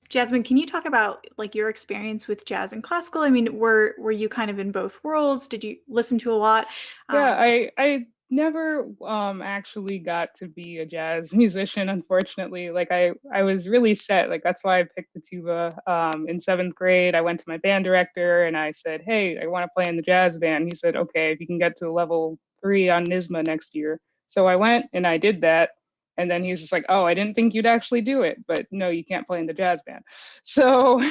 Jasmine, can you talk about like your experience with jazz and classical? I mean, were you kind of in both worlds? Did you listen to a lot? Yeah, Um, I never actually got to be a jazz musician, unfortunately. Like I was really set. Like that's why I picked the tuba. In seventh grade, I went to my band director and I said, "Hey, I want to play in the jazz band." He said, "Okay, if you can get to level 3 on NISMA next year." So I went and I did that. And then he was just like, "Oh, I didn't think you'd actually do it, but no, you can't play in the jazz band." So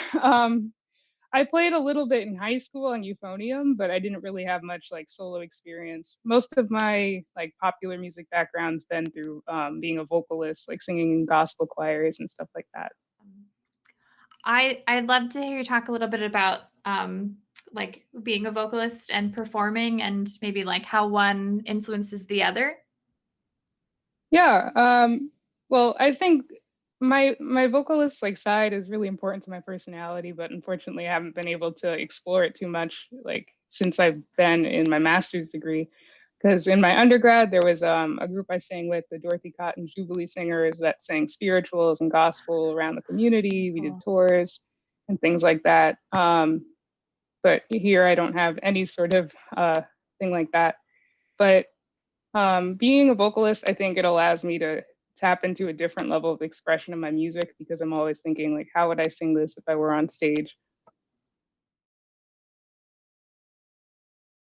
I played a little bit in high school on euphonium, but I didn't really have much like solo experience. Most of my like popular music background's been through being a vocalist, like singing in gospel choirs and stuff like that. I'd love to hear you talk a little bit about like being a vocalist and performing and maybe like how one influences the other. Yeah. Well, I think my vocalist like side is really important to my personality, but unfortunately I haven't been able to explore it too much like since I've been in my master's degree. Because in my undergrad there was a group I sang with, the Dorothy Cotton Jubilee Singers, that sang spirituals and gospel around the community. We did Wonderful. tours and things like that. But here I don't have any sort of thing like that. But being a vocalist, I think it allows me to tap into a different level of expression in my music because I'm always thinking like, how would I sing this if I were on stage?